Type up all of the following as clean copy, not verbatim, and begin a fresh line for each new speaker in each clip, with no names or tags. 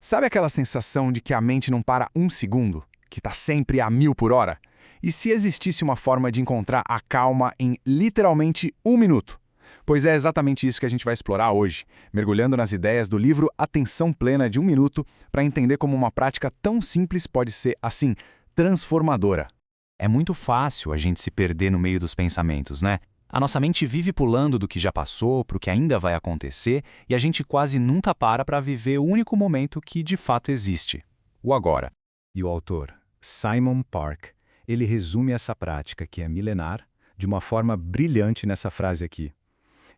Sabe aquela sensação de que a mente não para um segundo? Que está sempre a 1000 por hora? E se existisse uma forma de encontrar a calma em literalmente um minuto? Pois é exatamente isso que a gente vai explorar hoje, mergulhando nas ideias do livro Atenção Plena de um Minuto, para entender como uma prática tão simples pode ser, assim, transformadora.
É muito fácil a gente se perder no meio dos pensamentos, né? A nossa mente vive pulando do que já passou para o que ainda vai acontecer e a gente quase nunca para viver o único momento que de fato existe, o agora. E o autor, Simon Park, ele resume essa prática, que é milenar, de uma forma brilhante nessa frase aqui.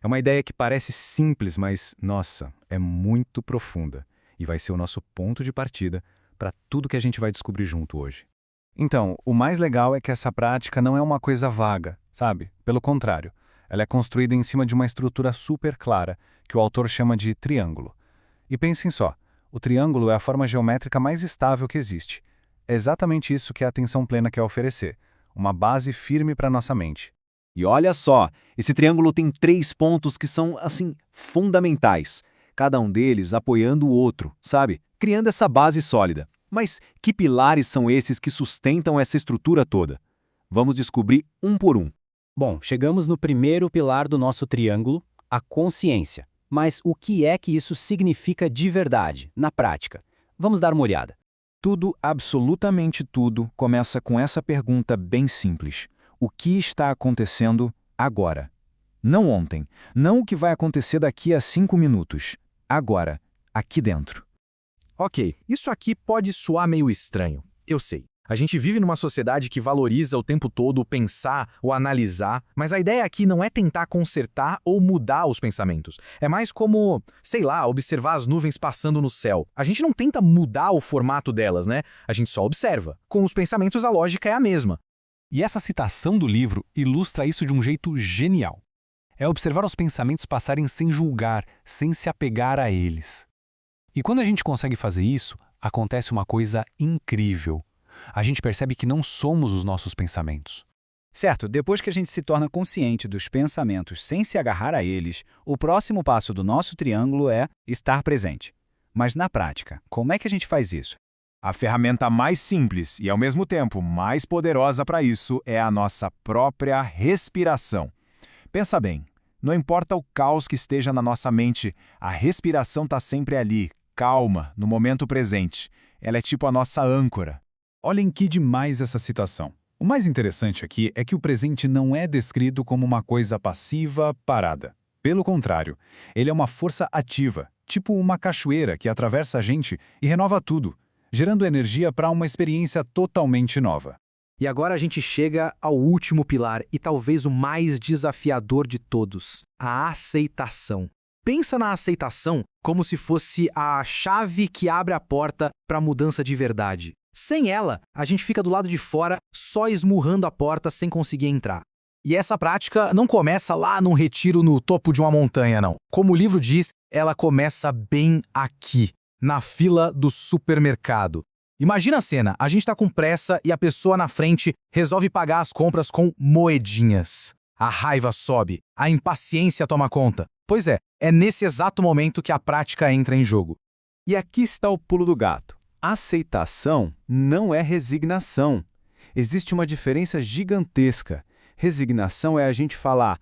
É uma ideia que parece simples, mas, nossa, é muito profunda e vai ser o nosso ponto de partida para tudo que a gente vai descobrir junto hoje. Então, o mais legal é que essa prática não é uma coisa vaga, sabe? Pelo contrário, ela é construída em cima de uma estrutura super clara, que o autor chama de triângulo. E pensem só, o triângulo é a forma geométrica mais estável que existe. É exatamente isso que a atenção plena quer oferecer, uma base firme para nossa mente.
E olha só, esse triângulo tem 3 pontos que são, assim, fundamentais, cada um deles apoiando o outro, sabe? Criando essa base sólida. Mas que pilares são esses que sustentam essa estrutura toda? Vamos descobrir um por um.
Bom, chegamos no primeiro pilar do nosso triângulo, a consciência. Mas o que é que isso significa de verdade, na prática? Vamos dar uma olhada.
Tudo, absolutamente tudo, começa com essa pergunta bem simples. O que está acontecendo agora? Não ontem, não o que vai acontecer daqui a 5 minutos. Agora, aqui dentro.
Ok, isso aqui pode soar meio estranho, eu sei. A gente vive numa sociedade que valoriza o tempo todo o pensar ou analisar, mas a ideia aqui não é tentar consertar ou mudar os pensamentos. É mais como, sei lá, observar as nuvens passando no céu. A gente não tenta mudar o formato delas, né? A gente só observa. Com os pensamentos a lógica é a mesma.
E essa citação do livro ilustra isso de um jeito genial. É observar os pensamentos passarem sem julgar, sem se apegar a eles. E quando a gente consegue fazer isso, acontece uma coisa incrível. A gente percebe que não somos os nossos pensamentos.
Certo, depois que a gente se torna consciente dos pensamentos sem se agarrar a eles, o próximo passo do nosso triângulo é estar presente. Mas na prática, como é que a gente faz isso? A ferramenta mais simples e, ao mesmo tempo, mais poderosa para isso é a nossa própria respiração. Pensa bem, não importa o caos que esteja na nossa mente, a respiração está sempre ali, calma, no momento presente. Ela é tipo a nossa âncora. Olhem que demais essa citação. O mais interessante aqui é que o presente não é descrito como uma coisa passiva, parada. Pelo contrário, ele é uma força ativa, tipo uma cachoeira que atravessa a gente e renova tudo, gerando energia para uma experiência totalmente nova.
E agora a gente chega ao último pilar e talvez o mais desafiador de todos, a aceitação. Pensa na aceitação como se fosse a chave que abre a porta para a mudança de verdade. Sem ela, a gente fica do lado de fora só esmurrando a porta sem conseguir entrar. E essa prática não começa lá num retiro no topo de uma montanha, não. Como o livro diz, ela começa bem aqui, na fila do supermercado. Imagina a cena, a gente tá com pressa e a pessoa na frente resolve pagar as compras com moedinhas. A raiva sobe, a impaciência toma conta. Pois é nesse exato momento que a prática entra em jogo.
E aqui está o pulo do gato. Aceitação não é resignação. Existe uma diferença gigantesca. Resignação é a gente falar,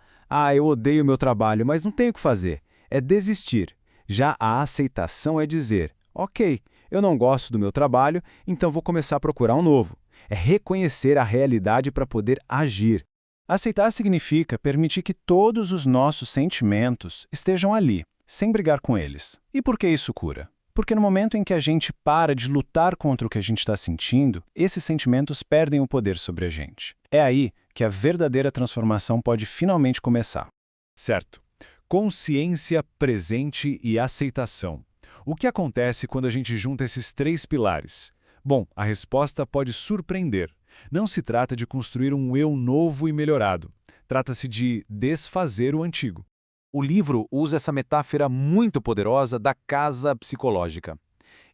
eu odeio meu trabalho, mas não tenho o que fazer. É desistir. Já a aceitação é dizer, ok, eu não gosto do meu trabalho, então vou começar a procurar um novo. É reconhecer a realidade para poder agir. Aceitar significa permitir que todos os nossos sentimentos estejam ali, sem brigar com eles. E por que isso cura? Porque no momento em que a gente para de lutar contra o que a gente está sentindo, esses sentimentos perdem o poder sobre a gente. É aí que a verdadeira transformação pode finalmente começar.
Certo. Consciência, presente e aceitação. O que acontece quando a gente junta esses 3 pilares? Bom, a resposta pode surpreender. Não se trata de construir um eu novo e melhorado. Trata-se de desfazer o antigo.
O livro usa essa metáfora muito poderosa da casa psicológica.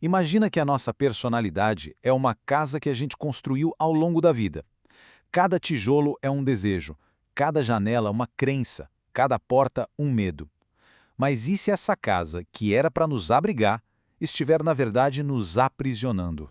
Imagina que a nossa personalidade é uma casa que a gente construiu ao longo da vida. Cada tijolo é um desejo, cada janela uma crença, cada porta um medo. Mas e se essa casa, que era para nos abrigar, estiver, na verdade, nos aprisionando.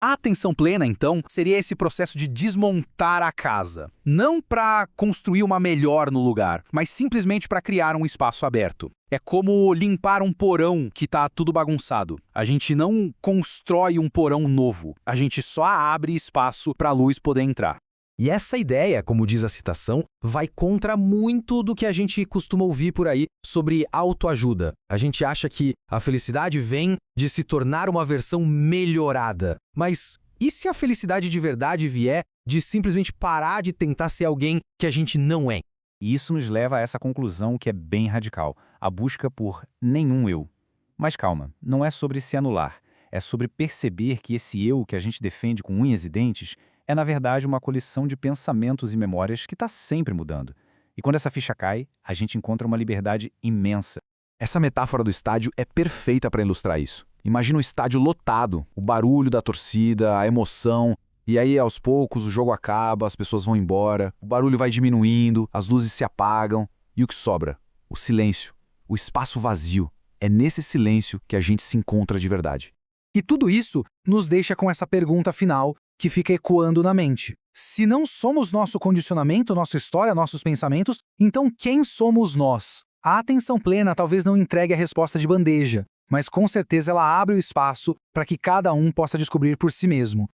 A atenção plena, então, seria esse processo de desmontar a casa. Não para construir uma melhor no lugar, mas simplesmente para criar um espaço aberto. É como limpar um porão que está tudo bagunçado. A gente não constrói um porão novo, a gente só abre espaço para a luz poder entrar. E essa ideia, como diz a citação, vai contra muito do que a gente costuma ouvir por aí sobre autoajuda. A gente acha que a felicidade vem de se tornar uma versão melhorada. Mas e se a felicidade de verdade vier de simplesmente parar de tentar ser alguém que a gente não é?
E isso nos leva a essa conclusão que é bem radical, a busca por nenhum eu. Mas calma, não é sobre se anular, é sobre perceber que esse eu que a gente defende com unhas e dentes é, na verdade, uma coleção de pensamentos e memórias que está sempre mudando. E quando essa ficha cai, a gente encontra uma liberdade imensa.
Essa metáfora do estádio é perfeita para ilustrar isso. Imagina um estádio lotado, o barulho da torcida, a emoção, e aí aos poucos o jogo acaba, as pessoas vão embora, o barulho vai diminuindo, as luzes se apagam, e o que sobra? O silêncio, o espaço vazio. É nesse silêncio que a gente se encontra de verdade.
E tudo isso nos deixa com essa pergunta final que fica ecoando na mente. Se não somos nosso condicionamento, nossa história, nossos pensamentos, então quem somos nós? A atenção plena talvez não entregue a resposta de bandeja, mas com certeza ela abre o espaço para que cada um possa descobrir por si mesmo.